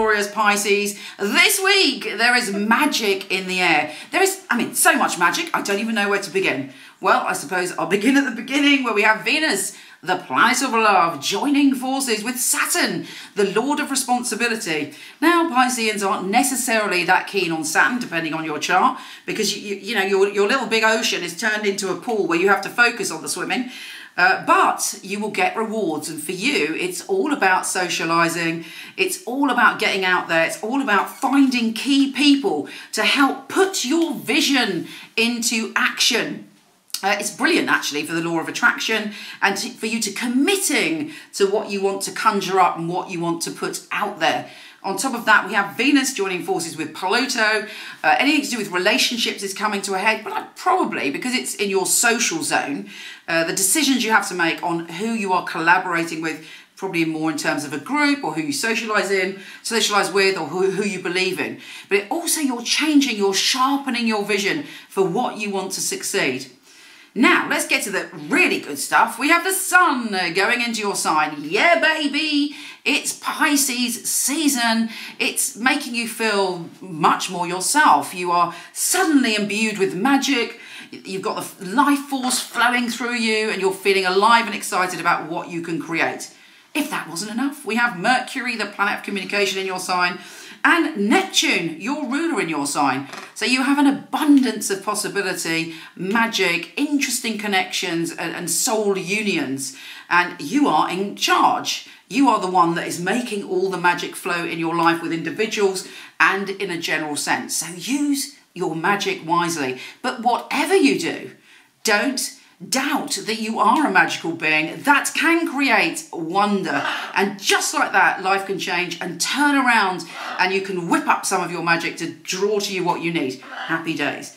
glorious Pisces. This week, there is magic in the air. There is, so much magic, I don't even know where to begin. Well, I suppose I'll begin at the beginning where we have Venus, the planet of love, joining forces with Saturn, the lord of responsibility. Now, Pisceans aren't necessarily that keen on Saturn, depending on your chart, because you know your little big ocean is turned into a pool where you have to focus on the swimming. But you will get rewards, and for you, it's all about socialising, it's all about getting out there, it's all about finding key people to help put your vision into action. It's brilliant, actually, for the law of attraction and for you to committing to what you want to conjure up and what you want to put out there. On top of that, we have Venus joining forces with Pluto. Anything to do with relationships is coming to a head, but probably because it's in your social zone, the decisions you have to make on who you are collaborating with, probably more in terms of a group or who you socialise with, or who you believe in. But also you're changing, you're sharpening your vision for what you want to succeed. Now, let's get to the really good stuff. We have the sun going into your sign. Yeah, baby, it's Pisces season. It's making you feel much more yourself. You are suddenly imbued with magic. You've got the life force flowing through you and you're feeling alive and excited about what you can create. If that wasn't enough, we have Mercury, the planet of communication, in your sign, and Neptune, your ruler, in your sign. So you have an abundance of possibility, magic, interesting connections and soul unions. And you are in charge. You are the one that is making all the magic flow in your life with individuals and in a general sense. So use your magic wisely. But whatever you do, don't doubt that you are a magical being that can create wonder, and just like that, life can change and turn around and you can whip up some of your magic to draw to you what you need. Happy days.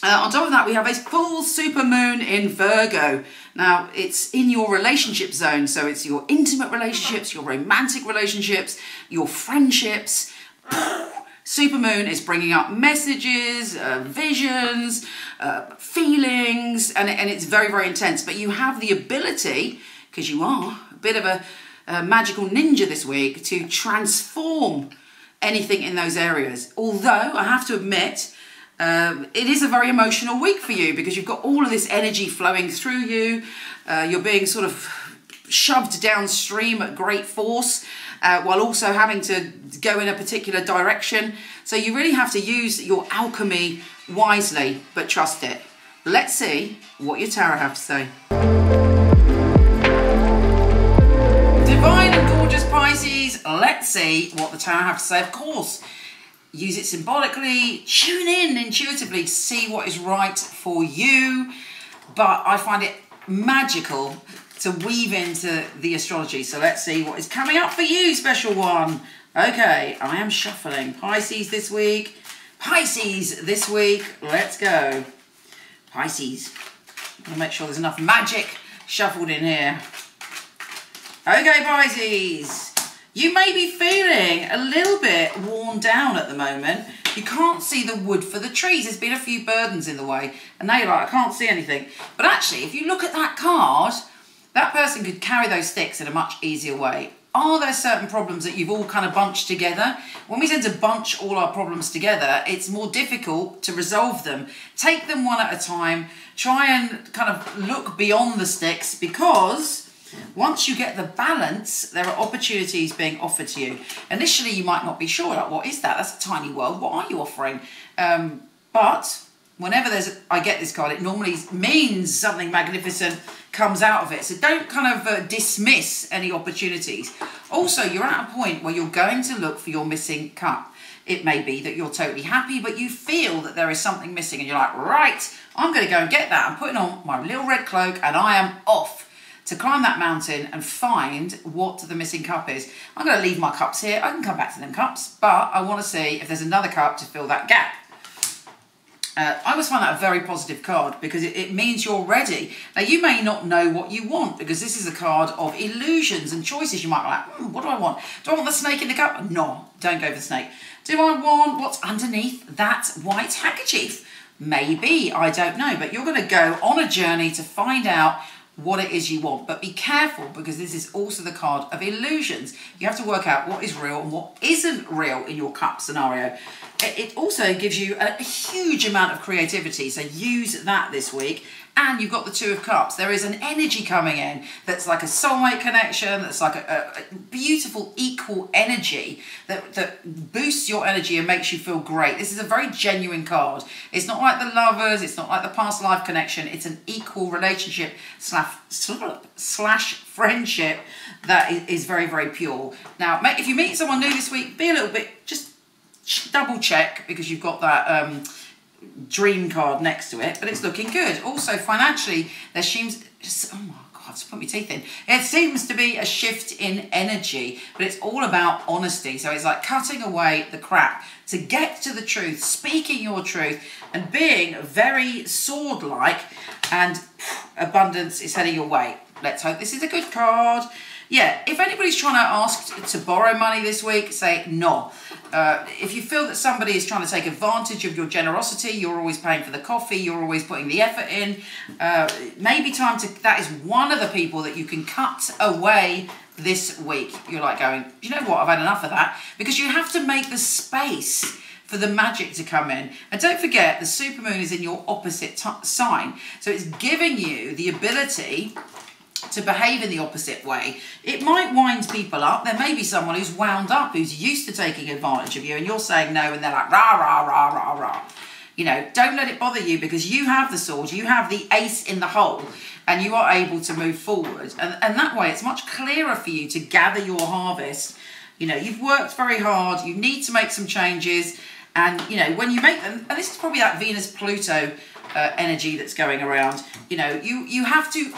On top of that, we have a full super moon in Virgo. Now, it's in your relationship zone, so it's your intimate relationships, your romantic relationships, your friendships. Super moon is bringing up messages, visions, feelings, and it's very, very intense. But you have the ability, because you are a bit of a magical ninja this week, to transform anything in those areas. Although, I have to admit, it is a very emotional week for you because you've got all of this energy flowing through you. You're being sort of shoved downstream at great force, while also having to go in a particular direction. So you really have to use your alchemy wisely, but trust it. Let's see what your tarot have to say. Divine and gorgeous Pisces, let's see what the tarot have to say. Of course, use it symbolically, tune in intuitively to see what is right for you. But I find it magical to weave into the astrology. So let's see what is coming up for you, special one. Okay, I am shuffling. Pisces this week. Pisces this week. Let's go. Pisces. I'll make sure there's enough magic shuffled in here. Okay, Pisces. You may be feeling a little bit worn down at the moment. You can't see the wood for the trees. There's been a few burdens in the way. And now you're like, I can't see anything. But actually, if you look at that card, that person could carry those sticks in a much easier way. Are there certain problems that you've all kind of bunched together? When we tend to bunch all our problems together, it's more difficult to resolve them. Take them one at a time. Try and kind of look beyond the sticks, because once you get the balance, there are opportunities being offered to you. Initially, you might not be sure, like, what is that? That's a tiny world. What are you offering? But whenever I get this card, it normally means something magnificent comes out of it. So don't kind of dismiss any opportunities. Also, you're at a point where you're going to look for your missing cup. It may be that you're totally happy, but you feel that there is something missing and you're like, right, I'm going to go and get that. I'm putting on my little red cloak and I am off to climb that mountain and find what the missing cup is. I'm going to leave my cups here. I can come back to them cups, but I want to see if there's another cup to fill that gap. I always find that a very positive card because it means you're ready. Now, you may not know what you want because this is a card of illusions and choices. You might be like, what do I want? Do I want the snake in the cup? No, don't go for the snake. Do I want what's underneath that white handkerchief? Maybe, I don't know. But you're going to go on a journey to find out what it is you want. But be careful, because this is also the card of illusions. You have to work out what is real and what isn't real in your cup scenario. It also gives you a huge amount of creativity, so use that this week. And you've got the Two of Cups. There is an energy coming in that's like a soulmate connection, that's like a beautiful equal energy that boosts your energy and makes you feel great. This is a very genuine card. It's not like the Lovers, it's not like the past life connection. It's an equal relationship slash friendship that is very, very pure. Now, if you meet someone new this week, be a little bit, just double check, because you've got that dream card next to it, but it's looking good. Also, financially, there seems, oh my God, I've put my teeth in. It seems to be a shift in energy, but it's all about honesty. So it's like cutting away the crap to get to the truth, speaking your truth, and being very sword-like, and abundance is heading your way. Let's hope this is a good card. Yeah, if anybody's trying to ask to borrow money this week, say no. If you feel that somebody is trying to take advantage of your generosity, you're always paying for the coffee, you're always putting the effort in, maybe time to, that is one of the people that you can cut away this week. You're like going, you know what, I've had enough of that. Because you have to make the space for the magic to come in. And don't forget, the supermoon is in your opposite sign. So it's giving you the ability to behave in the opposite way. It might wind people up. There may be someone who's wound up, who's used to taking advantage of you, and you're saying no, and they're like, rah, rah, rah, rah, rah. You know, don't let it bother you, because you have the sword, you have the ace in the hole, and you are able to move forward. And that way, it's much clearer for you to gather your harvest. You know, you've worked very hard, you need to make some changes, and, you know, when you make them, and this is probably that Venus-Pluto energy that's going around, you know, you have to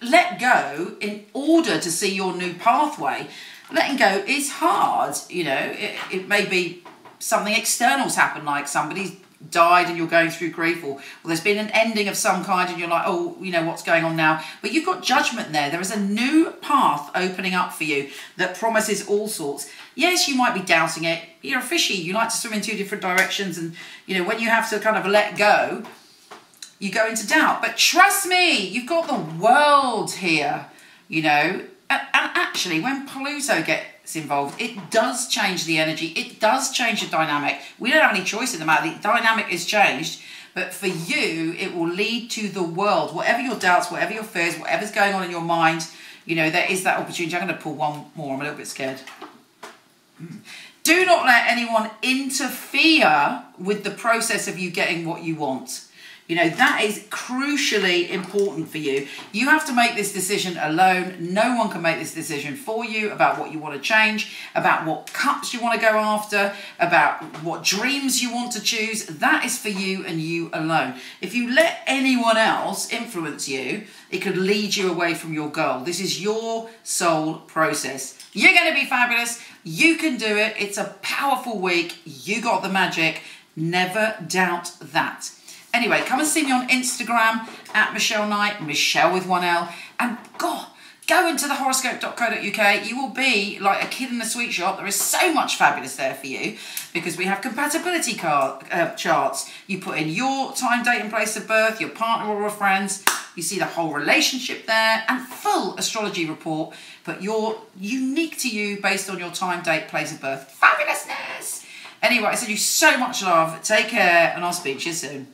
let go in order to see your new pathway. Letting go is hard, you know. It may be something external's happened, like somebody's died and you're going through grief, or there's been an ending of some kind and you're like, oh, you know, what's going on now? But you've got judgment there. There is a new path opening up for you that promises all sorts. Yes, you might be doubting it. You're a fishy. You like to swim in two different directions, and, you know, when you have to kind of let go, you go into doubt. But trust me, you've got the world here, you know. And actually, when Pluto gets involved, it does change the energy. It does change the dynamic. We don't have any choice in the matter. The dynamic is changed. But for you, it will lead to the world. Whatever your doubts, whatever your fears, whatever's going on in your mind, you know, there is that opportunity. I'm going to pull one more. I'm a little bit scared. Do not let anyone interfere with the process of you getting what you want. You know, that is crucially important for you. You have to make this decision alone. No one can make this decision for you about what you want to change, about what cups you want to go after, about what dreams you want to choose. That is for you and you alone. If you let anyone else influence you, it could lead you away from your goal. This is your soul process. You're going to be fabulous. You can do it. It's a powerful week. You got the magic. Never doubt that. Anyway, come and see me on Instagram at Michele Knight, Michele with one L. And God, go into the horoscope.co.uk. You will be like a kid in a sweet shop. There is so much fabulous there for you, because we have compatibility charts. You put in your time, date and place of birth, your partner or friends. You see the whole relationship there, and full astrology report. But you're unique to you based on your time, date, place of birth. Fabulousness! Anyway, I send you so much love. Take care, and I'll speak to you soon.